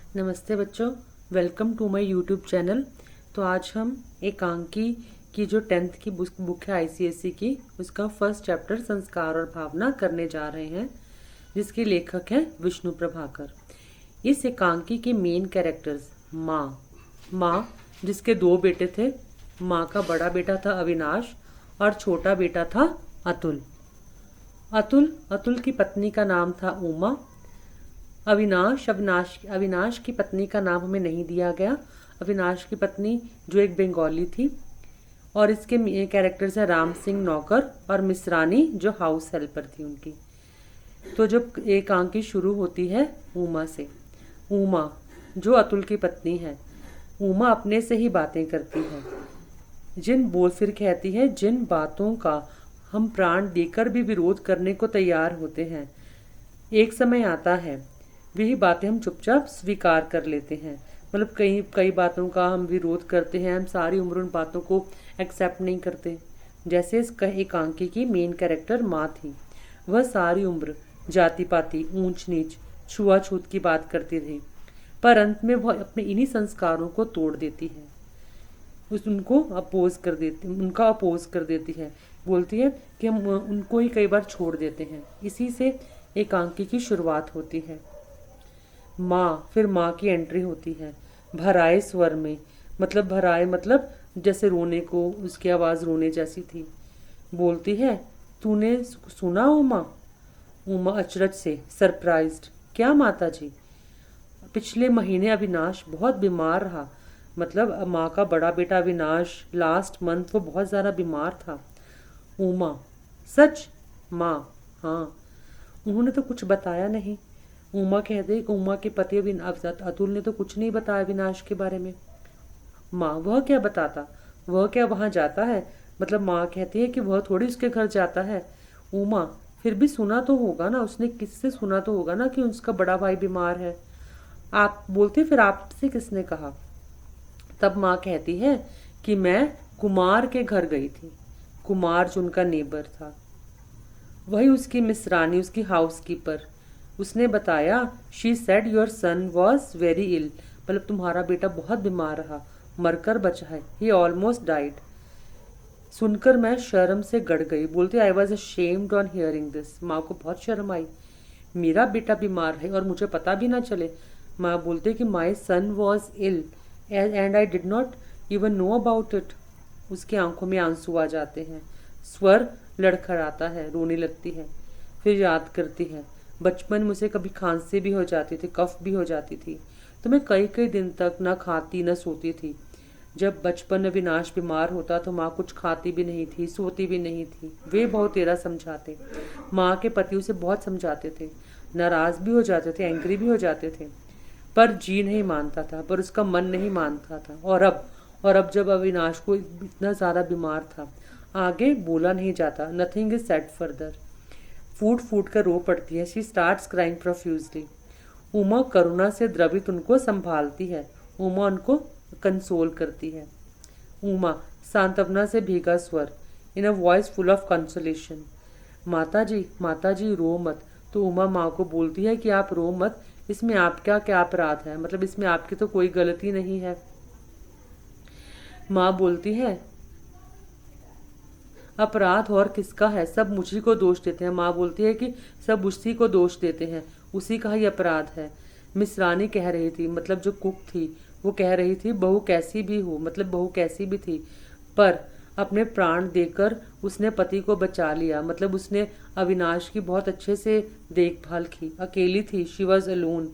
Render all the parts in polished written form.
नमस्ते बच्चों, welcome to my YouTube channel. तो आज हम एकांकी की जो 10th की बुक है आईसीएसई की, उसका फर्स्ट चैप्टर संस्कार और भावना करने जा रहे हैं, जिसके लेखक हैं विष्णु प्रभाकर। इस एकांकी के मेन कैरेक्टर्स माँ जिसके 2 बेटे थे। माँ का बड़ा बेटा था अविनाश और छोटा बेटा था अतुल। अतुल की पत्नी का नाम था उमा। अविनाश की पत्नी का नाम हमें नहीं दिया गया। अविनाश की पत्नी जो एक बंगाली थी। और इसके कैरेक्टर्स हैं राम सिंह नौकर और मिसरानी जो हाउस हेल्पर थी उनकी। तो जब एकांकी शुरू होती है उमा से। उमा जो अतुल की पत्नी है, उमा अपने से ही बातें करती है। फिर कहती है, जिन बातों का हम प्राण देकर भी विरोध करने को तैयार होते हैं, एक समय आता है वही बातें हम चुपचाप स्वीकार कर लेते हैं। मतलब कई कई बातों का हम विरोध करते हैं, हम सारी उम्र उन बातों को एक्सेप्ट नहीं करते। जैसे इस एकांकी की मेन कैरेक्टर माँ थी। वह सारी उम्र जाति पाति, ऊंच नीच, छुआछूत की बात करती रही, पर अंत में वह अपने इन्हीं संस्कारों को तोड़ देती है। उनका अपोज कर देती है। बोलती है कि हम उनको ही कई बार छोड़ देते हैं। इसी से एकांकी की शुरुआत होती है। फिर माँ की एंट्री होती है भराए स्वर में। मतलब जैसे रोने को, उसकी आवाज़ रोने जैसी थी। बोलती है, तूने सुना उमा? उमा अचरज से सरप्राइज्ड, क्या माता जी? पिछले महीने अविनाश बहुत बीमार रहा। मतलब माँ का बड़ा बेटा अविनाश लास्ट मंथ वो बहुत ज़्यादा बीमार था। उमा, सच? माँ, हाँ। उन्होंने तो कुछ बताया नहीं। उमा कहते कि उमा के पति अतुल ने तो कुछ नहीं बताया अविनाश के बारे में। माँ, वह क्या बताता? वह क्या वहाँ जाता है? मतलब माँ कहती है कि वह थोड़ी उसके घर जाता है। उमा, फिर भी सुना तो होगा ना, उसने किससे सुना तो होगा ना कि उसका बड़ा भाई बीमार है। आप बोलते, फिर आपसे किसने कहा? तब माँ कहती है कि मैं कुमार के घर गई थी। कुमार जो उनका नेबर था, वही उसकी मिसरानी, उसकी हाउसकीपर। उसने बताया, she said your son was very ill. मतलब तुम्हारा बेटा बहुत बीमार रहा, मरकर बचा है, ही ऑलमोस्ट डाइड। सुनकर मैं शर्म से गड़ गई। बोलती, I was ashamed on hearing this. माँ को बहुत शर्म आई, मेरा बेटा बीमार है और मुझे पता भी ना चले। माँ बोलते कि my son was ill and I did not even know about it. उसकी आंखों में आंसू आ जाते हैं, स्वर लड़खड़ाता है, रोने लगती है। फिर याद करती है, बचपन में मुझे कभी खांसी भी हो जाती थी, कफ भी हो जाती थी, तो मैं कई कई दिन तक न खाती न सोती थी। जब बचपन में विनाश बीमार होता तो माँ कुछ खाती भी नहीं थी, सोती भी नहीं थी। वे बहुत तेरा समझाते। माँ के पति उसे बहुत समझाते थे, नाराज भी हो जाते थे, एंग्री भी हो जाते थे, पर जी नहीं मानता था, पर उसका मन नहीं मानता था। और अब जब अविनाश को इतना ज़्यादा बीमार था, आगे बोला नहीं जाता। Nothing is said further. फूट फूट कर रो पड़ती है। She starts crying profusely. Uma करुणा से द्रवित उनको संभालती है। उमा उनको कंसोल करती है। उमा सांत्वना से भीगा स्वर, in a voice full of consolation, माता जी रो मत। तो उमा माँ को बोलती है कि आप रो मत, इसमें आपका क्या अपराध है? मतलब इसमें आपकी तो कोई गलती नहीं है। माँ बोलती है, अपराध और किसका है? सब मुझी को दोष देते हैं। माँ बोलती है कि सब उसी को दोष देते हैं, उसी का ही अपराध है। मिस रानी कह रही थी, मतलब जो कुक थी, वो कह रही थी, बहू कैसी भी हो, मतलब बहू कैसी भी थी, पर अपने प्राण देकर उसने पति को बचा लिया। मतलब उसने अविनाश की बहुत अच्छे से देखभाल की। अकेली थी, शी वॉज अलोन,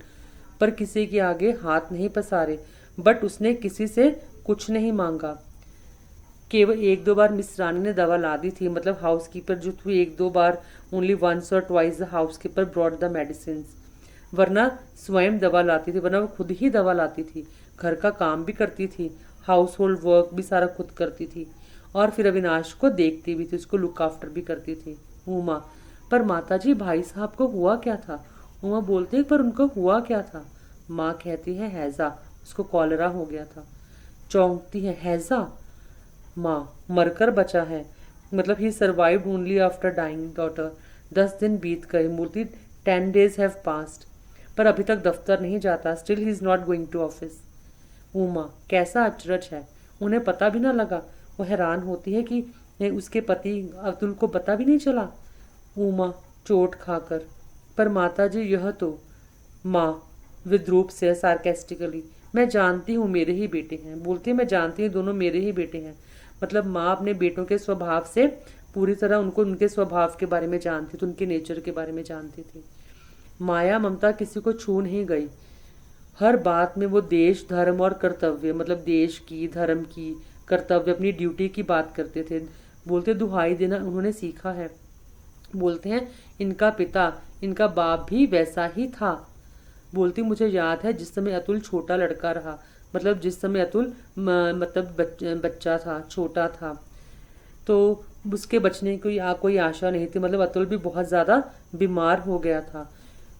पर किसी के आगे हाथ नहीं पसारे। बट उसने किसी से कुछ नहीं मांगा। केवल एक दो बार मिस रानी ने दवा ला दी थी। मतलब हाउसकीपर जो थी, एक दो बार, ओनली वंस और twice the housekeeper brought the medicine. वरना स्वयं दवा लाती थी, वरना वो खुद ही दवा लाती थी, घर का काम भी करती थी, हाउस होल्ड वर्क भी सारा खुद करती थी, और फिर अविनाश को देखती भी थी, उसको लुक आफ्टर भी करती थी। उमा, पर माता जी भाई साहब को हुआ क्या था? उमा बोलती है, पर उनको हुआ क्या था? माँ कहती है, हैजा, उसको कॉलरा हो गया था। चौंकती है, हैजा? माँ, मरकर बचा है। मतलब ही survived only after dying daughter. 10 दिन बीत गए। मूर्ति 10 days हैव पास्ड। पर अभी तक दफ्तर नहीं जाता। Still he is not going to office. Uma, कैसा अचरज है, उन्हें पता भी ना लगा। वो हैरान होती है कि उसके पति अतुल को पता भी नहीं चला। उमा चोट खाकर, पर माताजी यह तो। माँ विद्रूप से सार्केस्टिकली, मैं जानती हूँ मेरे ही बेटे हैं। बोलती है मैं जानती हूँ दोनों मेरे ही बेटे हैं। मतलब माँ अपने बेटों के स्वभाव से पूरी तरह उनको उनके स्वभाव के बारे में जानती थी, उनके नेचर के बारे में जानती थी। माया ममता किसी को छू नहीं गई। हर बात में वो देश धर्म और कर्तव्य, मतलब देश की, धर्म की, कर्तव्य, अपनी ड्यूटी की बात करते थे। बोलते दुहाई देना उन्होंने सीखा है। बोलते हैं इनका पिता, इनका बाप भी वैसा ही था। बोलती मुझे याद है जिस समय अतुल छोटा लड़का रहा, मतलब जिस समय अतुल मतलब बच्चा था, छोटा था, तो उसके बचने की कोई आशा नहीं थी। मतलब अतुल भी बहुत ज़्यादा बीमार हो गया था।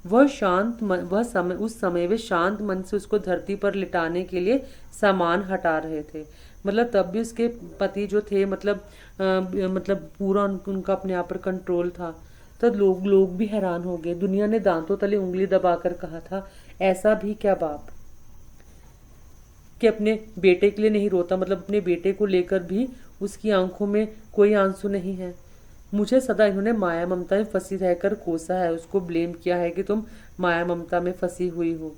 उस समय वे शांत मन से उसको धरती पर लिटाने के लिए सामान हटा रहे थे। मतलब तब भी उसके पति जो थे, मतलब पूरा उनका अपने आप पर कंट्रोल था। तब लोग भी हैरान हो गए। दुनिया ने दांतों तले उंगली दबाकर कहा था, ऐसा भी क्या बाप कि अपने बेटे के लिए नहीं रोता, मतलब अपने बेटे को लेकर भी उसकी आंखों में कोई आंसू नहीं है। मुझे सदा इन्होंने माया ममता में फंसी रहकर कोसा है, उसको ब्लेम किया है कि तुम माया ममता में फंसी हुई हो,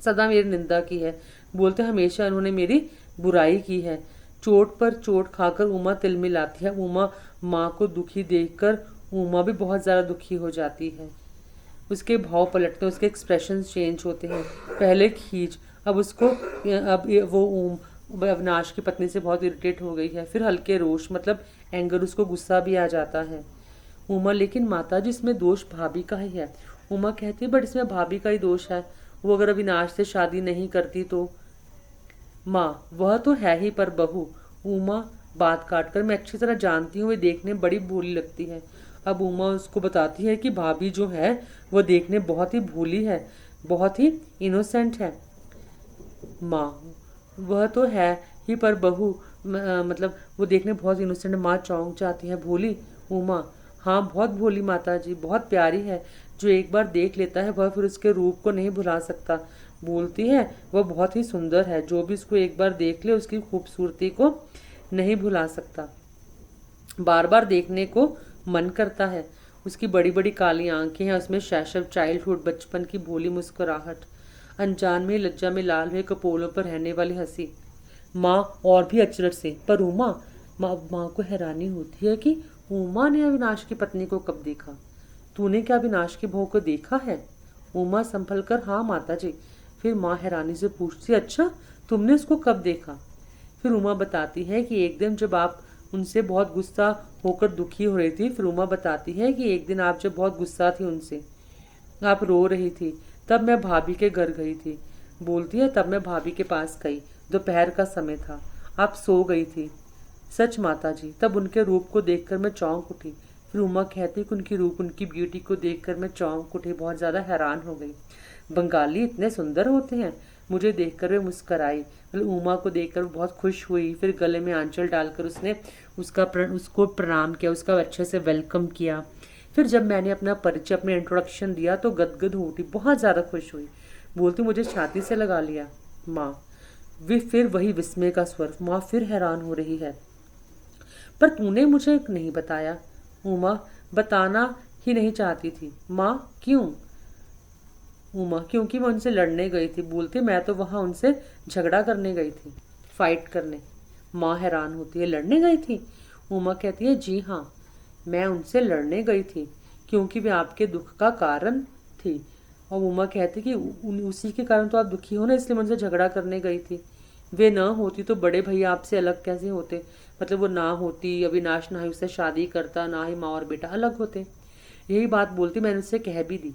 सदा मेरी निंदा की है। बोलते हमेशा इन्होंने मेरी बुराई की है। चोट पर चोट खाकर उमा तिलमिलाती है। उमा माँ को दुखी देखकर उमा भी बहुत ज़्यादा दुखी हो जाती है। उसके भाव पलटते हैं, उसके एक्सप्रेशन चेंज होते हैं। पहले खींच, वो अविनाश की पत्नी से बहुत इरिटेट हो गई है। फिर हल्के रोष, मतलब एंगर, उसको गुस्सा भी आ जाता है। उमा, लेकिन माताजी इसमें दोष भाभी का ही है। उमा कहती है बट इसमें भाभी का ही दोष है, वो अगर अविनाश से शादी नहीं करती तो। माँ, वह तो है ही पर बहू। उमा बात काट कर, मैं अच्छी तरह जानती हूँ वे देखने में बड़ी भोली लगती है। अब उमा उसको बताती है कि भाभी जो है वो देखने बहुत ही भोली है, बहुत ही इनोसेंट है। माँ, वह तो है ही पर बहू, मतलब वो देखने बहुत इनोसेंट। माँ चौंक जाती है। भोली? उमा, हाँ बहुत भोली माताजी, बहुत प्यारी है। जो एक बार देख लेता है वह फिर उसके रूप को नहीं भुला सकता। बोलती है वह बहुत ही सुंदर है, जो भी उसको एक बार देख ले उसकी खूबसूरती को नहीं भुला सकता, बार बार देखने को मन करता है। उसकी बड़ी बड़ी काली आंखें हैं, उसमें शैशव चाइल्डहुड, बचपन की भोली मुस्कुराहट, अनजान में लज्जा में लाल हुए कपोलों पर रहने वाली हंसी। माँ और भी अचरज से, पर उमा, माँ को हैरानी होती है कि उमा ने अविनाश की पत्नी को कब देखा। तूने क्या अविनाश की बहू को देखा है? उमा संभल कर, हाँ माताजी। फिर माँ हैरानी से पूछती, अच्छा तुमने उसको कब देखा? फिर उमा बताती है कि एक दिन जब आप उनसे बहुत गुस्सा होकर दुखी हो रही थी। फिर उमा बताती है कि एक दिन आप जब बहुत गुस्सा थी उनसे, आप रो रही थी, तब मैं भाभी के घर गई थी। बोलती है तब मैं भाभी के पास गई, दोपहर का समय था, आप सो गई थी। सच माताजी, तब उनके रूप को देखकर मैं चौंक उठी। फिर उमा कहती कि उनकी रूप, उनकी ब्यूटी को देखकर मैं चौंक उठी, बहुत ज़्यादा हैरान हो गई। बंगाली इतने सुंदर होते हैं। मुझे देखकर वे मुस्कराई, मतलब उमा को देखकर बहुत खुश हुई। फिर गले में आंचल डालकर उसने उसको प्रणाम किया, उसका अच्छे से वेलकम किया। फिर जब मैंने अपना परिचय, अपने इंट्रोडक्शन दिया तो गदगद हो उठी, बहुत ज़्यादा खुश हुई। बोलती मुझे छाती से लगा लिया। माँ, वे फिर वही विस्मय का स्वर। माँ फिर हैरान हो रही है, पर तूने मुझे नहीं बताया। उमा बताना ही नहीं चाहती थी। माँ क्यों? उमा, क्योंकि मैं उनसे लड़ने गई थी। बोलती मैं तो वहाँ उनसे झगड़ा करने गई थी, फाइट करने। माँ हैरान होती है, लड़ने गई थी? उमा कहती है जी हाँ, मैं उनसे लड़ने गई थी क्योंकि वे आपके दुख का कारण थी। और उमा कहती कि उसी के कारण तो आप दुखी हो ना, इसलिए मैं उनसे झगड़ा करने गई थी। वे ना होती तो बड़े भैया आपसे अलग कैसे होते? मतलब वो ना होती, अविनाश ना ही उससे शादी करता, ना ही माँ और बेटा अलग होते। यही बात बोलती मैंने उससे कह भी दी।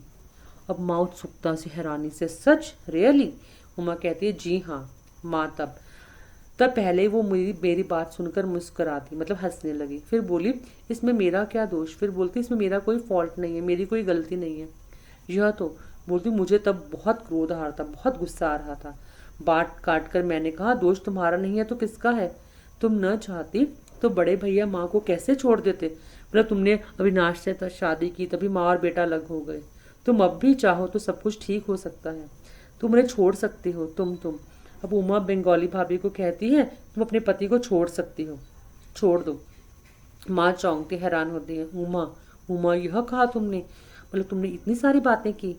अब माँ उत्सुकता से, हैरानी से, सच? रियली? उमा कहती है जी हाँ। माँ तब पहले वो मेरी बात सुनकर मुस्कुराती, मतलब हंसने लगी। फिर बोली इसमें मेरा क्या दोष? फिर बोलती इसमें मेरा कोई फॉल्ट नहीं है, मेरी कोई गलती नहीं है। यह तो, बोलती मुझे तब बहुत क्रोध आ रहा था, बहुत गुस्सा आ रहा था। बात काट कर मैंने कहा दोष तुम्हारा नहीं है तो किसका है? तुम न चाहती तो बड़े भैया माँ को कैसे छोड़ देते? मतलब तुमने अविनाश से शादी की, तभी माँ और बेटा अलग हो गए। तुम अब भी चाहो तो सब कुछ ठीक हो सकता है, तुम उन्हें छोड़ सकती हो। तुम अब उमा बंगाली भाभी को कहती है, तुम अपने पति को छोड़ सकती हो, छोड़ दो। माँ चौंकती हैरान होती है। उमा, उमा यह कहा तुमने? मतलब तुमने इतनी सारी बातें की?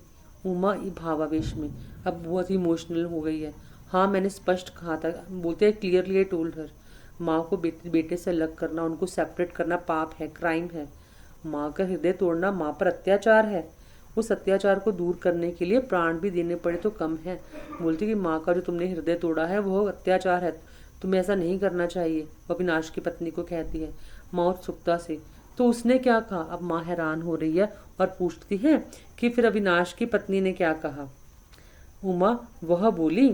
उमा भावावेश में अब बहुत इमोशनल हो गई है। हाँ, मैंने स्पष्ट कहा था, बोलते हैं क्लियरली आई टोल्ड हर। माँ को बेटे से अलग करना, उनको सेपरेट करना पाप है, क्राइम है। माँ का हृदय तोड़ना माँ पर अत्याचार है। उस अत्याचार को दूर करने के लिए प्राण भी देने पड़े तो कम है। बोलती कि माँ का जो तुमने हृदय तोड़ा है वो अत्याचार है, तुम्हें ऐसा नहीं करना चाहिए। वो अविनाश की पत्नी को कहती है, माँ उत्सुकता से। तो उसने क्या कहा? अब माँ हैरान हो रही है और पूछती है कि फिर अविनाश की पत्नी ने क्या कहा? उमा, वह बोली,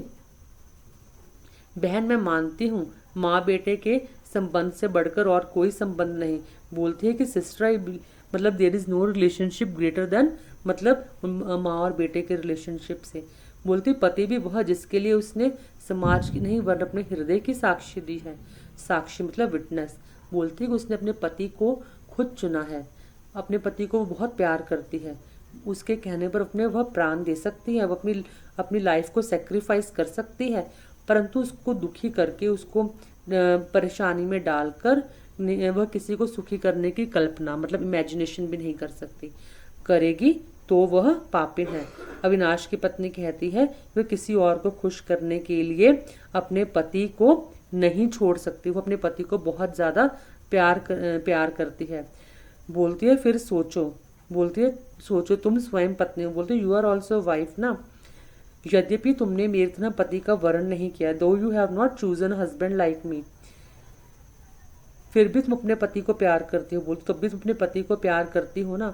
बहन मैं मानती हूँ माँ बेटे के संबंध से बढ़कर और कोई संबंध नहीं। बोलती है कि सिस्टर मतलब there is no relationship greater than, मतलब माँ और बेटे के रिलेशनशिप से। बोलती पति भी वह जिसके लिए उसने समाज की नहीं वरन अपने हृदय की साक्षी दी है। साक्षी मतलब विटनेस। बोलती है कि उसने अपने पति को खुद चुना है, अपने पति को वो बहुत प्यार करती है, उसके कहने पर अपने वह प्राण दे सकती है, वह अपनी अपनी लाइफ को सेक्रीफाइस कर सकती है, परंतु उसको दुखी करके, उसको परेशानी में डालकर वह किसी को सुखी करने की कल्पना मतलब इमेजिनेशन भी नहीं कर सकती। करेगी तो वह पापिन है। अविनाश की पत्नी कहती है वह किसी और को खुश करने के लिए अपने पति को नहीं छोड़ सकती, वो अपने पति को बहुत ज़्यादा प्यार करती है। बोलती है फिर सोचो, बोलती है सोचो तुम स्वयं पत्नी हो। बोलती है यू आर ऑल्सो वाइफ ना। यद्यपि तुमने मेरी तरह पति का वर्ण नहीं किया, दो you have not chosen husband like me, फिर भी तुम अपने पति को प्यार करती हो। बोलती तब भी तुम अपने पति को प्यार करती हो ना।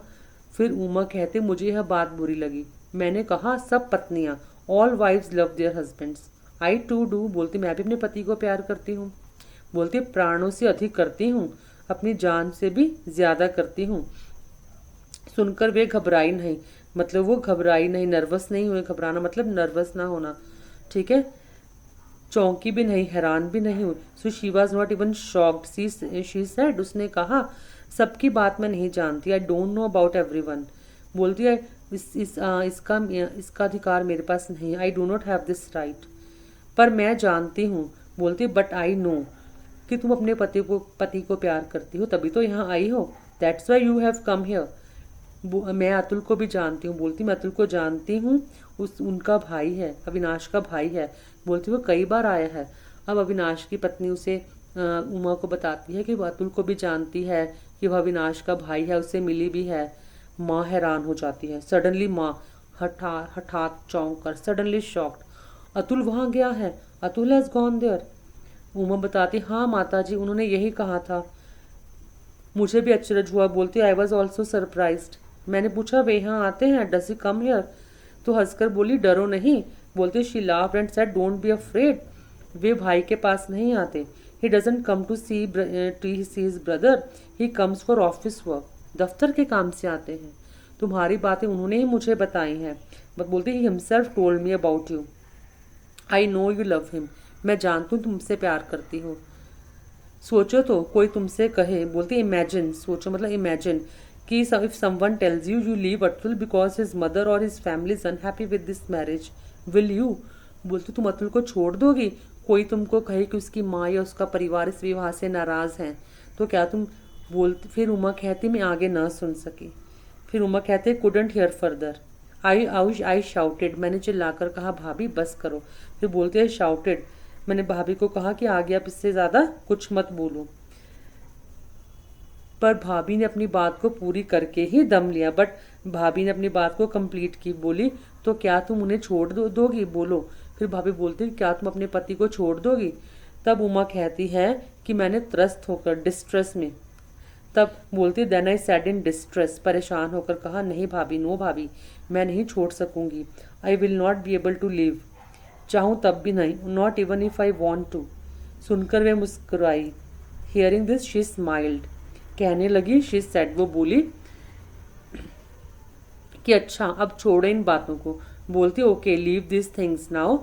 फिर उमा कहते मुझे यह बात बुरी लगी। मैंने कहा सब पत्नियां, all wives love their husbands, I too do. बोलती मैं भी अपने पति को प्यार करती हूँ। बोलती प्राणों से अधिक करती हूँ, अपनी जान से भी ज्यादा करती हूँ। सुनकर वे घबराई नहीं, मतलब वो घबराई नहीं, नर्वस नहीं हुए। घबराना मतलब नर्वस ना होना, ठीक है। चौंकी भी नहीं, हैरान भी नहीं हुई। So she was not even shocked. She said, उसने कहा सबकी बात मैं नहीं जानती, आई डोंट नो अबाउट एवरीवन। बोलती है इसका अधिकार मेरे पास नहीं, I do not have this right, पर मैं जानती हूँ। बोलती बट आई नो कि तुम अपने पति को प्यार करती हो, तभी तो यहाँ आई हो, that's why you have come here. मैं अतुल को भी जानती हूँ। बोलती मैं अतुल को जानती हूँ, उनका भाई है, अविनाश का भाई है। बोलती वो कई बार आया है। अब अविनाश की पत्नी उसे उमा को बताती है कि वह अतुल को भी जानती है, कि वह अविनाश का भाई है, उससे मिली भी है। माँ हैरान हो जाती है। सडनली माँ हठात चौंक कर, सडनली शॉक्ड, अतुल वहाँ गया है, Atul has gone there. Uma बताती हाँ माता जी, उन्होंने यही कहा था। मुझे भी अचरज हुआ। बोलती आई वॉज ऑल्सो सरप्राइज्ड। मैंने पूछा वे यहाँ आते हैं, डज ही कम हियर? तो हंसकर बोली डरो नहीं। बोलते she laughed and said don't be afraid, वे भाई के पास नहीं आते। He doesn't come to see his brother, he comes for office work, दफ्तर के काम से आते हैं। तुम्हारी बातें उन्होंने ही मुझे बताई हैं। बट बोलते he himself told me about you, I know you love him, मैं जानती हूँ तुमसे प्यार करती हो। सोचो तो कोई तुमसे कहे, बोलती इमेजिन, सोचो मतलब इमेजिन कि if someone tells you leave Atul because his mother और his family is unhappy with this marriage, will you? बोलती तुम अतुल को छोड़ दोगी? कोई तुमको कहे कि उसकी माँ या उसका परिवार इस विवाह से नाराज हैं, तो क्या तुम? बोलती फिर उमा कहती मैं आगे ना सुन सकी। फिर उमा कहते couldn't hear further, I shouted, मैंने चिल्लाकर कहा भाभी बस करो। फिर बोलते हैं शाउटेड, मैंने भाभी को कहा कि आगे आप इससे ज़्यादा कुछ मत बोलो। पर भाभी ने अपनी बात को पूरी करके ही दम लिया। बट भाभी ने अपनी बात को कंप्लीट की। बोली तो क्या तुम उन्हें छोड़ दोगी? बोलो। फिर भाभी बोलती क्या तुम अपने पति को छोड़ दोगी? तब उमा कहती है कि मैंने त्रस्त होकर, डिस्ट्रेस में। तब बोलती then I said in distress, परेशान होकर कहा नहीं भाभी, नो भाभी, मैं नहीं छोड़ सकूंगी। I will not be able to live, चाहूँ तब भी नहीं, not even if I want to. सुनकर वे मुस्कुराई। हियरिंग दिस शी स्माइल्ड, कहने लगी शी सेड, वो बोली कि अच्छा अब छोड़ो इन बातों को। बोलती okay leave this things now,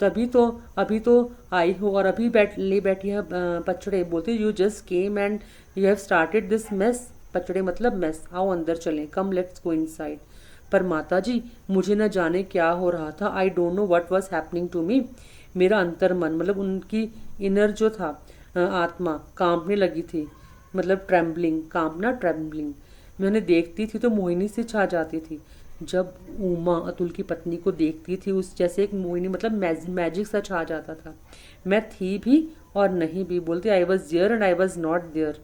तभी तो अभी तो आई हो और अभी बैठी है पचड़े। बोलती you just came and you have started this mess, पचड़े मतलब मेस, आओ अंदर चलें, कम लेट्स गो इनसाइड। पर माताजी मुझे न जाने क्या हो रहा था, I don't know what was happening to me. मेरा अंतर मन मतलब उनकी इनर जो था आत्मा कांपने लगी थी, मतलब ट्रेम्बलिंग, कांपना ट्रेम्बलिंग। मैं उन्हें देखती थी तो मोहिनी से छा जाती थी। जब उमा अतुल की पत्नी को देखती थी उस जैसे एक मोहिनी मतलब मैजिक सा छा जाता था। मैं थी भी और नहीं भी, बोलती I was there and I was not there.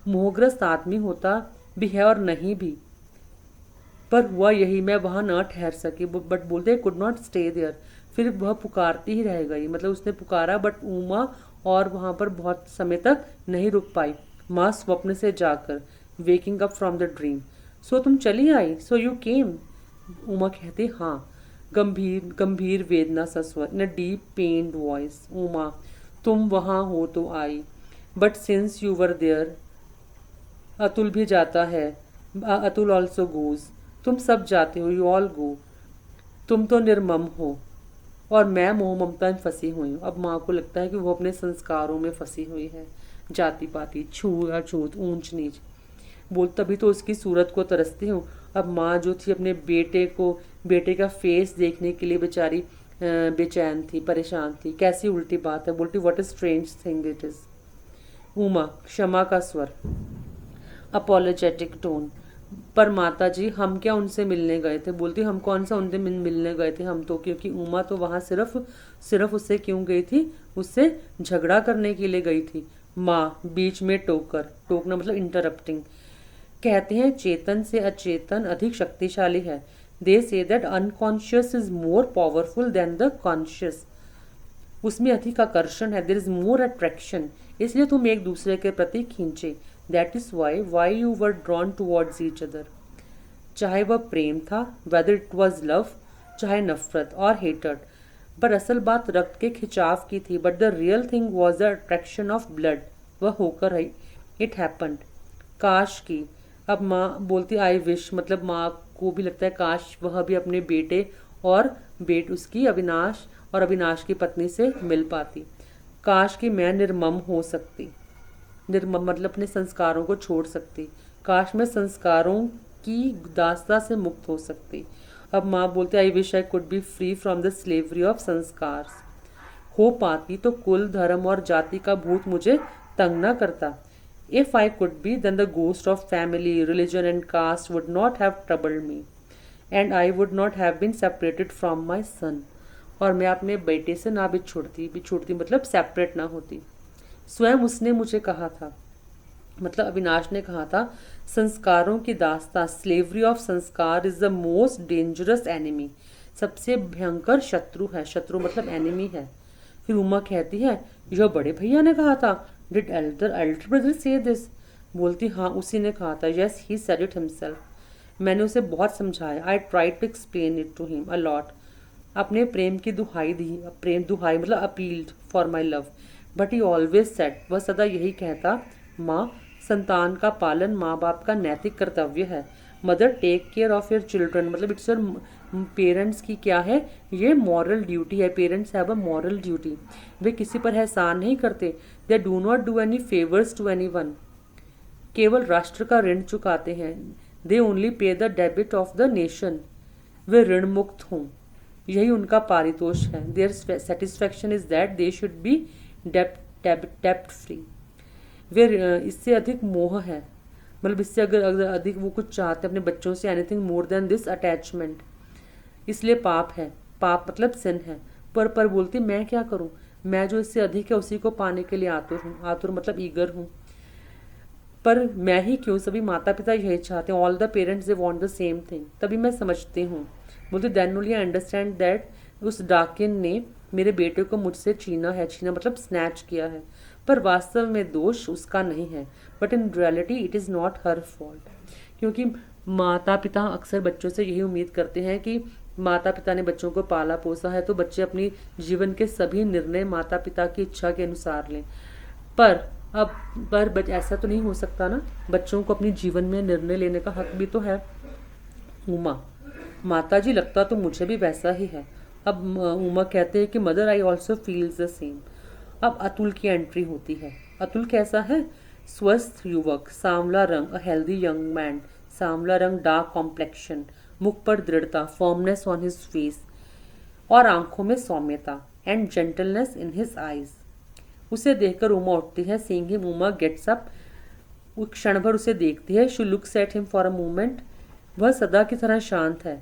मोहग्रस्त आदमी होता भी है और नहीं भी, पर हुआ यही, मैं वहाँ न ठहर सकी, बट बोलते कुड नॉट स्टे देयर। फिर वह पुकारती ही रह गई, मतलब उसने पुकारा बट उमा और वहाँ पर बहुत समय तक नहीं रुक पाई। माँ स्वप्न से जाकर, waking up from the dream. सो तुम चली आई, सो यू केम। उमा कहती हाँ, गंभीर गंभीर वेदना सा स्वर, in a deep pained voice. Uma तुम वहाँ हो तो आई, but since you were there Atul भी जाता है, अतुल ऑल्सो गोज। तुम सब जाते हो, यू ऑल गो। तुम तो निर्मम हो और मैं मोह ममता में फंसी हुई हूँ। अब माँ को लगता है कि वो अपने संस्कारों में फंसी हुई है, जाति पाति, छूत अछूत, ऊंच नीच। बोल तभी तो उसकी सूरत को तरसती हूँ। अब माँ जो थी अपने बेटे का फेस देखने के लिए बेचारी बेचैन थी, परेशान थी। कैसी उल्टी बात है, बोलती what a strange thing it is. Uma क्षमा का स्वर, अपोलोजेटिक टोन। पर माता जी हम क्या उनसे मिलने गए थे, बोलती हम कौन सा उनसे मिलने गए थे, हम तो, क्योंकि उमा तो वहाँ सिर्फ सिर्फ उससे क्यों गई थी, उससे झगड़ा करने के लिए गई थी। माँ बीच में टोकना मतलब इंटरप्टिंग। कहते हैं चेतन से अचेतन अधिक शक्तिशाली है। They say that unconscious is more powerful than the conscious. उसमें अधिक आकर्षण है, देर इज मोर अट्रैक्शन, इसलिए तुम एक दूसरे के प्रति खींचे। That is why you were drawn towards each other. चाहे वह प्रेम था, वेदर इट वॉज लव, चाहे नफरत और हेटर्ड। पर असल बात रक्त के खिंचाव की थी, but the real thing was the attraction of blood. वह होकर रही, इट हैपन्ड। काश की, अब माँ बोलती आई विश, मतलब माँ को भी लगता है काश वह भी अपने बेटे और उसकी अविनाश और अविनाश की पत्नी से मिल पाती। काश कि मैं निर्मम हो सकती, निर्मम मतलब अपने संस्कारों को छोड़ सकती। काश मैं संस्कारों की दास्ता से मुक्त हो सकती। अब माँ बोलते I wish I could be free from the slavery of संस्कार। हो पाती तो कुल, धर्म और जाति का भूत मुझे तंग न करता। If I could be, then the ghost of family, religion and caste would not have troubled me, and I would not have been separated from my son. और मैं अपने बेटे से ना बिछुड़ती मतलब सेपरेट ना होती। स्वयं उसने मुझे कहा था, मतलब अविनाश ने कहा था, संस्कारों की दास्ता, स्लेवरी ऑफ संस्कार is the most dangerous enemy. सबसे भयंकर शत्रु है, शत्रु मतलब एनिमी है। फिर उमा कहती है यह बड़े भैया ने कहा था, did elder brother say this. बोलती हाँ उसी ने कहा था, yes he said it himself. मैंने उसे बहुत समझाया, I tried to explain it to him a lot. अपने प्रेम की दुहाई दी, प्रेम दुहाई मतलब appealed for my love, but he always said, वह सदा यही कहता, माँ संतान का पालन माँ बाप का नैतिक कर्तव्य है। Mother take care of your children, मतलब इट्स योर पेरेंट्स की क्या है, ये मॉरल ड्यूटी है। Parents have a moral duty. वे किसी पर एहसान नहीं करते, they do not do any favours to anyone. केवल राष्ट्र का ऋण चुकाते हैं, they only pay the debit of the nation. वे ऋण मुक्त हों, यही उनका पारितोष है। Their satisfaction is that they should B dept free. वे इससे अधिक मोह है, मतलब इससे अगर अधिक वो कुछ चाहते हैं अपने बच्चों से, anything more than this attachment, इसलिए पाप है। पाप मतलब सिन है। पर बोलती मैं क्या करूं, मैं जो इससे अधिक है उसी को पाने के लिए आतुर हूँ। आतुर मतलब ईगर हूँ। पर मैं ही क्यों, सभी माता पिता यही चाहते हैं, all the parents they want the same thing. तभी मैं समझती हूँ, बोलते then only I understand that उस डाकिन ने मेरे बेटे को मुझसे छीना है, छीना मतलब स्नैच किया है। पर वास्तव में दोष उसका नहीं है, but in reality it is not her fault. क्योंकि माता पिता अक्सर बच्चों से यही उम्मीद करते हैं कि माता पिता ने बच्चों को पाला पोसा है तो बच्चे अपनी जीवन के सभी निर्णय माता पिता की इच्छा के अनुसार लें। पर ऐसा तो नहीं हो सकता ना, बच्चों को अपनी जीवन में निर्णय लेने का हक भी तो है। उमा माता जी लगता तो मुझे भी वैसा ही है। अब उमा कहते हैं कि mother I also feels the same. अब अतुल की एंट्री होती है। अतुल कैसा है, स्वस्थ युवक, सांवला रंग, अ हेल्दी यंग मैन, सांवला रंग, डार्क कॉम्प्लेक्शन, मुख पर दृढ़ता, फर्मनेस ऑन हिज फेस, और आंखों में सौम्यता, and gentleness in his eyes. उसे देखकर उमा उठती है। Seeing him, Uma gets up. वो क्षण भर उसे देखती है। She looks at him for a moment. वह सदा की तरह शांत है।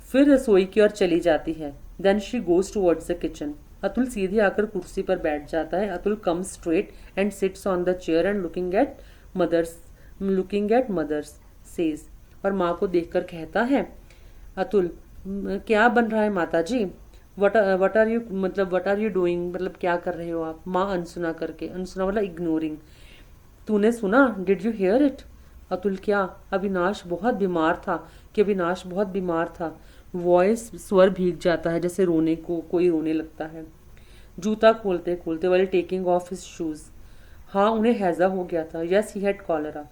फिर रसोई की ओर चली जाती है। Then she goes towards the kitchen. Atul सीधे आकर कुर्सी पर बैठ जाता है। Atul comes straight and sits on the chair and looking at mother's says. और माँ को देखकर कहता है, अतुल क्या बन रहा है माता जी? वट आर यू मतलब वट आर यू डूइंग, मतलब क्या कर रहे हो आप? माँ अनसुना करके, अनसुना मतलब इग्नोरिंग। तूने सुना? Did you hear it? Atul क्या? अविनाश बहुत बीमार था। कि अविनाश बहुत बीमार था। वॉइस स्वर भीग जाता है जैसे रोने को कोई रोने लगता है। जूता खोलते खोलते वाले टेकिंग ऑफ हिज शूज। हाँ, उन्हें हैजा हो गया था। Yes, he had cholera.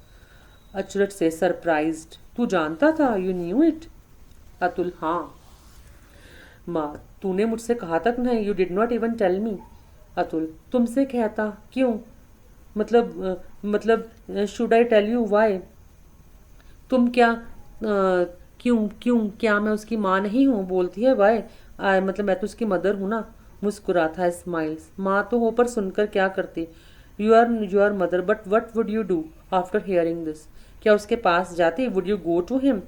अचरज से, सरप्राइज्ड। तू जानता था? You knew it? अतुल हाँ। माँ, तूने मुझसे कहा तक नहीं? You did not even tell me. Atul तुमसे कहता क्यों? मतलब should I tell you why? तुम क्या क्यों क्यों क्या मैं उसकी माँ नहीं हूँ? बोलती है वाई, मतलब मैं तो उसकी मदर हूँ ना। मुस्कुराता है, स्माइल्स। माँ तो हो, पर सुनकर क्या करती? You are mother, but what would you do after hearing this? क्या उसके पास जाती? Would you go to him?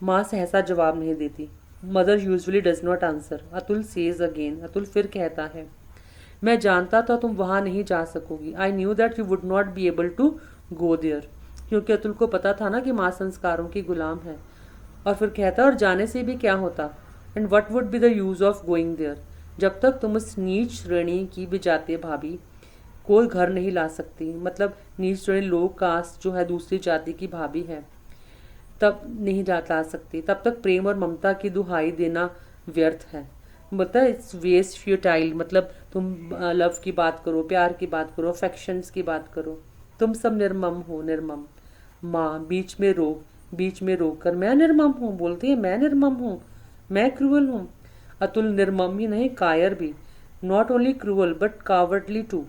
माँ सहसा जवाब नहीं देती। Mother usually does not answer. Atul says again. Atul फिर कहता है, मैं जानता था तुम वहाँ नहीं जा सकोगी। I knew that you would not be able to go there. क्योंकि अतुल को पता था ना कि माँ संस्कारों की गुलाम है। और फिर कहता, और जाने से भी क्या होता? And what would be the use of going there? जब तक तुम उस नीच श्रेणी की भी जाति भाभी कोई घर नहीं ला सकती, मतलब नीच श्रेणी लोग कास्ट जो है दूसरी जाति की भाभी है, तब नहीं ला सकती, तब तक प्रेम और ममता की दुहाई देना व्यर्थ है। मतलब इट्स वेस्ट फ्यूटाइल। मतलब तुम लव की बात करो, प्यार की बात करो, अफेक्शंस की बात करो, तुम सब निर्मम हो, निर्मम। माँ बीच में रोक कर, मैं निर्मम हूँ? बोलती है, मैं निर्मम हूँ? मैं क्रूअल हूँ? अतुल निर्मम ही नहीं, कायर भी। Not only cruel but cowardly too.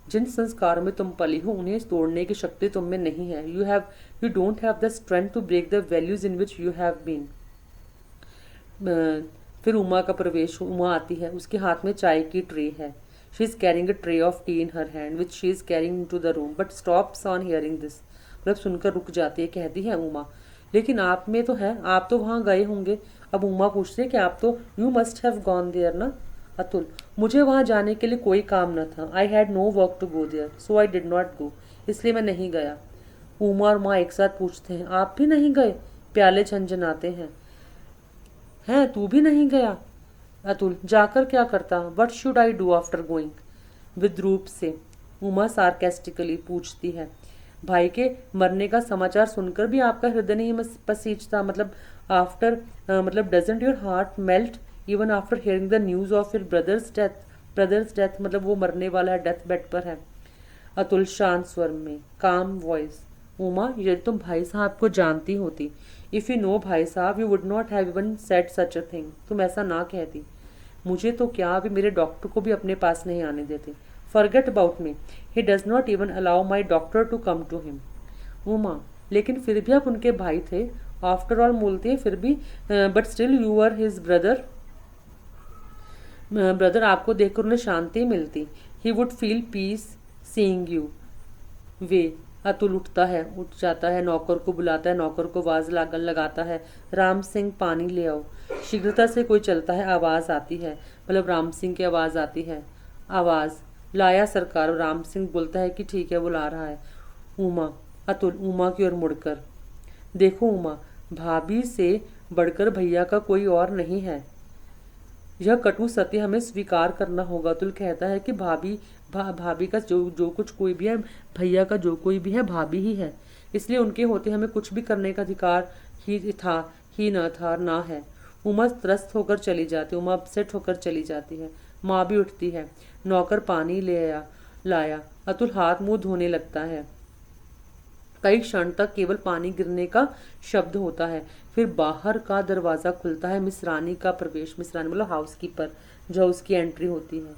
जिन संस्कारों में तुम पली हो उन्हें तोड़ने की शक्ति तुम में नहीं है। You don't have the strength to break the values in which you have been. फिर उमा का प्रवेश। उमा आती है। उसके हाथ में चाय की ट्रे है। She is carrying a tray of tea in her hand which she is carrying in to the room, but stops on hearing this. मतलब सुनकर रुक जाती है। कहती है उमा, लेकिन आप में तो है, आप तो वहाँ गए होंगे। अब उमा पूछती है कि आप तो, you must have gone there ना? अतुल, मुझे वहाँ जाने के लिए कोई काम न था। I had no work to go there, so I did not go. इसलिए मैं नहीं गया। उमा और माँ एक साथ पूछते हैं, आप भी नहीं गए? प्याले झंझनाते हैं। हैं, तू भी नहीं गया? अतुल, जाकर क्या करता? What should I do after going? विद्रूप से उमा सार्केस्टिकली पूछती है, भाई के मरने का समाचार सुनकर भी आपका हृदय नहीं पसीजता? मतलब आफ्टर मतलब doesn't your heart melt even after hearing the news of your brothers death? मतलब वो मरने वाला है, डेथ बेड पर है। अतुल शांत स्वर में, काम वॉइस, उमा, यदि तुम भाई साहब को जानती होती, इफ यू नो भाई साहब, you would not have even said such a thing. तुम ऐसा ना कहती। मुझे तो क्या, अभी मेरे डॉक्टर को भी अपने पास नहीं आने देते। Forget about me, he does not even allow my doctor to come to him. Uma, लेकिन फिर भी आप उनके भाई थे। आफ्टर ऑल बोलती है, फिर भी, but still you are his brother. Brother, आपको देखकर उन्हें शांति मिलती। He would feel peace seeing you. वे अतुल उठ जाता है, नौकर को बुलाता है, नौकर को आवाज लगाता है, राम सिंह पानी ले आओ। शीघ्रता से कोई चलता है, आवाज आती है, मतलब राम सिंह की आवाज आती है। आवाज, लाया सरकार। राम सिंह बोलता है कि ठीक है, वो ला रहा है। उमा, अतुल उमा की ओर मुड़कर, देखो उमा, भाभी से बढ़कर भैया का कोई और नहीं है। यह कटु सत्य हमें स्वीकार करना होगा। अतुल कहता है कि भाभी का जो कुछ कोई भी है, भैया का जो कोई भी है, भाभी ही है। इसलिए उनके होते हमें कुछ भी करने का अधिकार ही न था, ना है। उमा त्रस्त होकर चली जाती, उमा अपसेट होकर चली जाती है। माँ भी उठती है। नौकर पानी लाया। अतुल हाथ मुंह धोने लगता है। कई क्षण तक केवल पानी गिरने का शब्द होता है। फिर बाहर का दरवाजा खुलता है। मिस रानी का प्रवेश। मिस रानी मतलब हाउसकीपर, जो उसकी एंट्री होती है।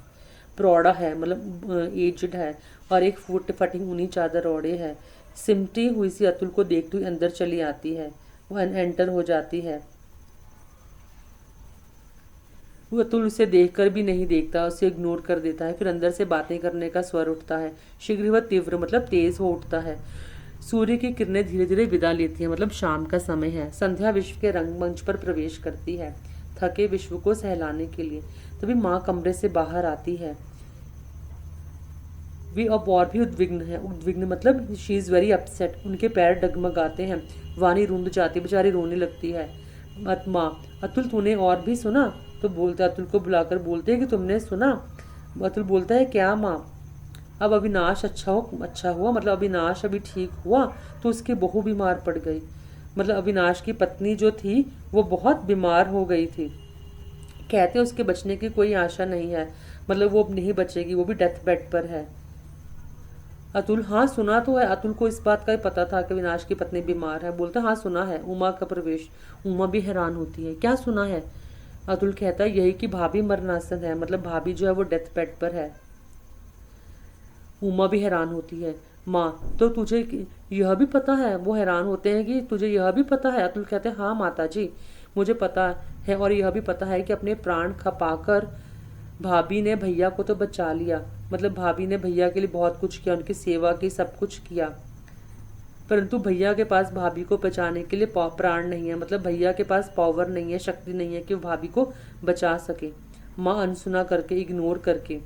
प्रौढ़ा है, मतलब एजड है, और एक फुट फटी ऊनी चादर ओढ़े है। सिमटी हुई सी अतुल को देखते हुए अंदर चली आती है। वो एंटर हो जाती है। वो अतुल उसे देखकर भी नहीं देखता, उसे इग्नोर कर देता है। फिर अंदर से बातें करने का स्वर उठता है। शीघ्र वह तीव्र मतलब तेज हो उठता है। सूर्य की किरणें धीरे धीरे विदा लेती हैं, मतलब शाम का समय है। संध्या विश्व के रंगमंच पर प्रवेश करती है, थके विश्व को सहलाने के लिए। तभी माँ कमरे से बाहर आती है। वे अब और भी उद्विग्न है। उद्विग्न मतलब शी इज़ वेरी अपसेट। उनके पैर डगमगाते हैं। वानी रुंध जाती, बेचारी रोने लगती है। माँ, अतुल तूने और भी सुना? तो बोलते, अतुल को बुलाकर बोलते हैं कि तुमने सुना? अतुल बोलता है क्या माँ? अब अविनाश अच्छा हुआ, मतलब अविनाश अभी ठीक हुआ तो उसकी बहू बीमार पड़ गई। मतलब अविनाश की पत्नी जो थी वो बहुत बीमार हो गई थी। कहते हैं उसके बचने की कोई आशा नहीं है, मतलब वो अब नहीं बचेगी, वो भी डेथ बेड पर है। अतुल, हाँ सुना तो है। अतुल को इस बात का ही पता था कि अविनाश की पत्नी बीमार है। बोलता हाँ सुना है। उमा का प्रवेश। उमा भी हैरान होती है, क्या सुना है? अतुल कहता है यही कि भाभी मरनासन है, मतलब भाभी जो है वो डेथ बेड पर है। उमा भी हैरान होती है। माँ, तो तुझे यह भी पता है? वो हैरान होते हैं कि तुझे यह भी पता है? अतुल कहते हैं हाँ माता जी, मुझे पता है, और यह भी पता है कि अपने प्राण खपाकर भाभी ने भैया को तो बचा लिया। मतलब भाभी ने भैया के लिए बहुत कुछ किया, उनकी सेवा की, सब कुछ किया, परंतु भैया के पास भाभी को बचाने के लिए प्राण नहीं है। मतलब भैया के पास पावर नहीं है, शक्ति नहीं है कि वो भाभी को बचा सके। माँ अनसुना करके, इग्नोर करके,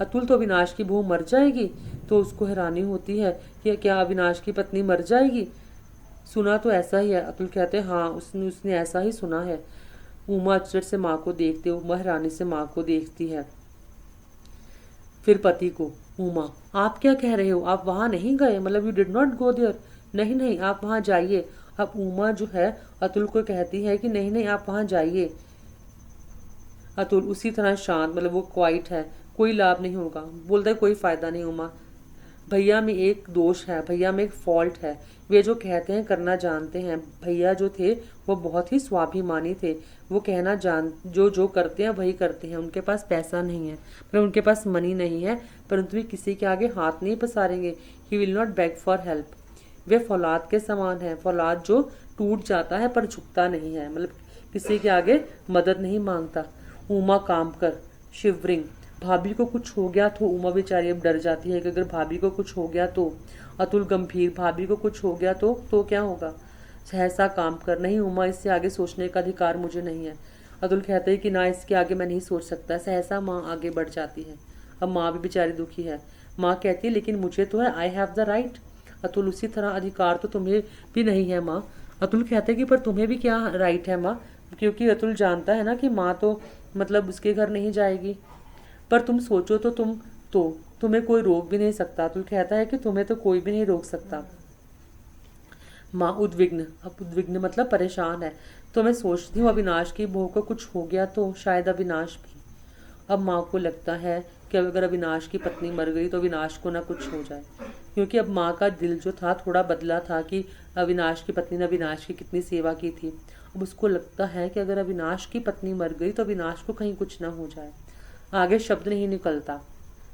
अतुल तो अविनाश की बहू मर जाएगी? तो उसको हैरानी होती है कि क्या अविनाश की पत्नी मर जाएगी? सुना तो ऐसा ही है। अतुल कहते हैं हाँ, उसने उसने ऐसा ही सुना है। उमा अचरज से माँ को देखते, उमा हैरानी से माँ को देखती है, फिर पति को। उमा, आप क्या कह रहे हो? आप वहाँ नहीं गए? मतलब you did not go there? नहीं नहीं, आप वहाँ जाइए। अब उमा जो है अतुल को कहती है कि नहीं नहीं, आप वहाँ जाइए। अतुल उसी तरह शांत, मतलब वो क्वाइट है, कोई लाभ नहीं होगा। बोलता है कोई फायदा नहीं उमा, भैया में एक दोष है, भैया में एक फॉल्ट है। वे जो कहते हैं करना जानते हैं। भैया जो थे वो बहुत ही स्वाभिमानी थे। वो कहना जान जो करते हैं वही करते हैं। उनके पास पैसा नहीं है, मतलब उनके पास मनी नहीं है, परंतु वे किसी के आगे हाथ नहीं पसारेंगे। He will not beg for help. वे फौलाद के समान है, फौलाद जो टूट जाता है पर झुकता नहीं है, मतलब किसी के आगे मदद नहीं मांगता। उमा काम कर, शिवरिंग। भाभी को कुछ हो गया तो? उमा बेचारी अब डर जाती है कि अगर भाभी को कुछ हो गया तो। अतुल गंभीर, भाभी को कुछ हो गया तो क्या होगा? सहसा काम कर। नहीं उमा, इससे आगे सोचने का अधिकार मुझे नहीं है। अतुल कहते हैं कि ना, इसके आगे मैं नहीं सोच सकता। सहसा माँ आगे बढ़ जाती है। अब माँ भी बेचारी दुखी है। माँ कहती है लेकिन मुझे तो है, आई हैव द राइट। अतुल, उसी तरह अधिकार तो तुम्हें भी नहीं है माँ। अतुल कहते हैं कि पर तुम्हें भी क्या राइट है माँ? क्योंकि अतुल जानता है ना कि माँ तो मतलब उसके घर नहीं जाएगी। पर तुम सोचो तो तुम्हें कोई रोक भी नहीं सकता। अतुल कहता है कि तुम्हें तो कोई भी नहीं रोक सकता। माँ उद्विग्न, अब उद्विग्न मतलब परेशान है। तो मैं सोचती हूँ अविनाश की बहू को कुछ हो गया तो शायद अविनाश भी। अब माँ को लगता है कि अगर अविनाश की पत्नी मर गई तो अविनाश को ना कुछ हो जाए, क्योंकि अब माँ का दिल जो था थोड़ा बदला था कि अविनाश की पत्नी ने अविनाश की कितनी सेवा की थी। अब उसको लगता है कि अगर अविनाश की पत्नी मर गई तो अविनाश को कहीं कुछ ना हो जाए। आगे शब्द नहीं निकलता।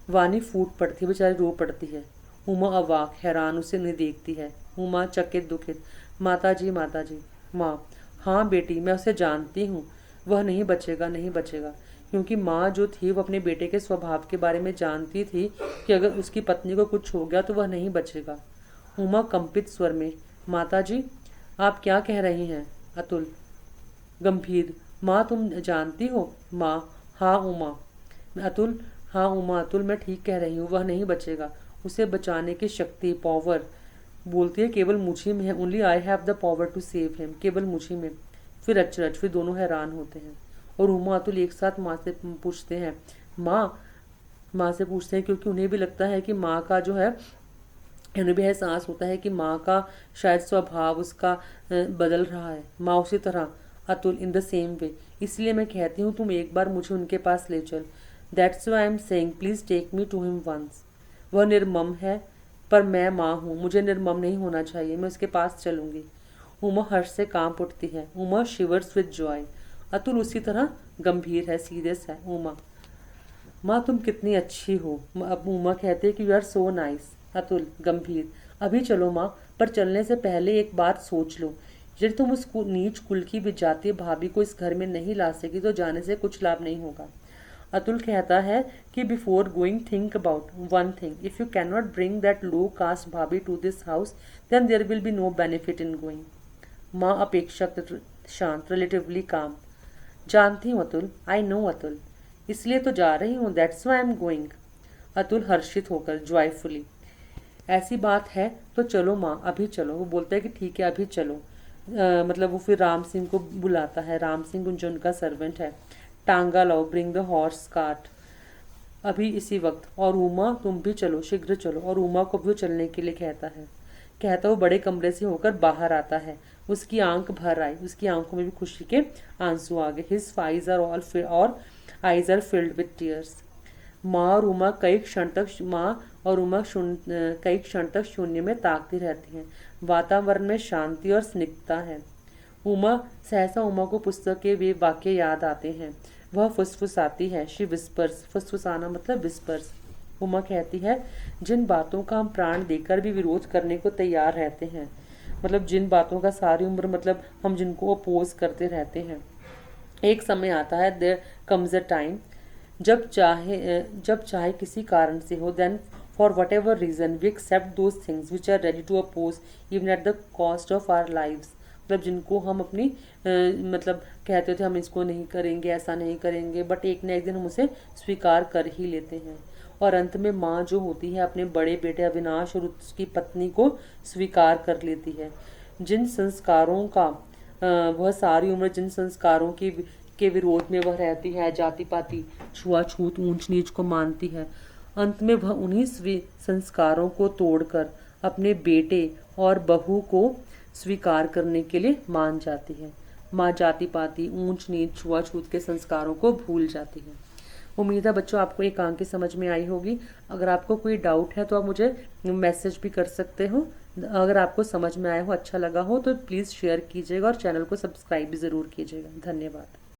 वानी फूट पड़ती, बेचारी रो पड़ती है। उमा अवाक, हैरान उसे नहीं देखती है। उमा चकित दुखित, माता जी माता जी। माँ, हाँ बेटी, मैं उसे जानती हूँ, वह नहीं बचेगा, नहीं बचेगा। क्योंकि माँ जो थी वो अपने बेटे के स्वभाव के बारे में जानती थी कि अगर उसकी पत्नी को कुछ हो गया तो वह नहीं बचेगा। उमा कंपित स्वर में, माता जी आप क्या कह रही हैं? अतुल गंभीर, माँ तुम जानती हो? माँ, हाँ उमा। अतुल, हाँ उमा, अतुल मैं ठीक कह रही हूँ, वह नहीं बचेगा। उसे बचाने की शक्ति, पावर, बोलती है केवल मुझी में है। Only I have the power to save him, केवल मुझी में। फिर अचरज, फिर दोनों हैरान होते हैं और उमा अतुल एक साथ माँ से पूछते हैं। माँ से पूछते हैं क्योंकि उन्हें भी लगता है कि माँ का जो है, उन्हें भी एहसास होता है कि माँ का शायद स्वभाव उसका बदल रहा है। माँ उसी तरह। Atul in the same way. इसलिए मैं कहती हूँ तुम एक बार मुझे उनके पास ले चल। That's why I am saying please take me to him once. वह निर्मम है पर मैं माँ हूँ, मुझे निर्मम नहीं होना चाहिए, मैं उसके पास चलूंगी। उमा हर्ष से कांप उठती है। Uma शिवर्स with Joy. अतुल उसी तरह गंभीर है, सीरियस है। उमा, माँ तुम कितनी अच्छी हो। अब उमा कहते कि you are so nice. Atul गंभीर, अभी चलो माँ, पर चलने से पहले एक बात सोच लो। यदि तुम उस नीच कुल की विजातीय भाभी को इस घर में नहीं ला सकी तो जाने से कुछ लाभ नहीं होगा। अतुल कहता है कि before going think about one thing, if you can not bring that low caste भाभी to this house then there will be no benefit in going. माँ अपेक्षाकृत शांत, रिलेटिवली काम। जानती हूँ अतुल, आई नो अतुल, इसलिए तो जा रही हूँ, that's why I am going. Atul हर्षित होकर, जॉयफुली, ऐसी बात है तो चलो माँ, अभी चलो। वो बोलता है कि ठीक है अभी चलो। मतलब वो फिर राम सिंह को बुलाता है। राम सिंह जो उनका सर्वेंट है। टांगा लाओ, ब्रिंग द हॉर्स कार्ट, अभी इसी वक्त। और उमा तुम भी चलो, शीघ्र चलो। और उमा को भी वो चलने के लिए कहता वो बड़े कमरे से होकर बाहर आता है। उसकी आंख भर आई, उसकी आंखों में भी खुशी के आंसू आ गए। हिज आईज आर ऑल और eyes are filled with tears. माँ और उमा कई क्षण तक शून्य में ताकती रहती हैं। वातावरण में शांति और स्निग्धता है। सहसा उमा को पुस्तक के वे वाक्य याद आते हैं। वह फुसफुसाती है। शी विस्पर्स, फुसफुसाना मतलब विस्पर्स। उमा कहती है, जिन बातों का हम प्राण देकर भी विरोध करने को तैयार रहते हैं, मतलब जिन बातों का सारी उम्र मतलब हम जिनको अपोज करते रहते हैं, एक समय आता है, देयर कम्स अ टाइम, जब चाहे किसी कारण से हो, then for whatever reason we accept those things which are ready to oppose even at the cost of our lives. मतलब जिनको हम अपनी मतलब कहते थे हम इसको नहीं करेंगे, ऐसा नहीं करेंगे, बट एक न एक दिन हम उसे स्वीकार कर ही लेते हैं। और अंत में माँ जो होती है अपने बड़े बेटे अविनाश और उसकी पत्नी को स्वीकार कर लेती है। जिन संस्कारों का वह सारी उम्र जिन संस्कारों के विरोध में वह रहती है, जाति पाति, छुआछूत, ऊंच नीच को मानती है, अंत में वह उन्हीं संस्कारों को तोड़कर अपने बेटे और बहू को स्वीकार करने के लिए मान जाती है। माँ जाति पाति, ऊंच नीच, छुआछूत के संस्कारों को भूल जाती है। उम्मीद है बच्चों आपको एकांकी समझ में आई होगी। अगर आपको कोई डाउट है तो आप मुझे मैसेज भी कर सकते हो। अगर आपको समझ में आया हो, अच्छा लगा हो तो प्लीज़ शेयर कीजिएगा और चैनल को सब्सक्राइब भी ज़रूर कीजिएगा। धन्यवाद।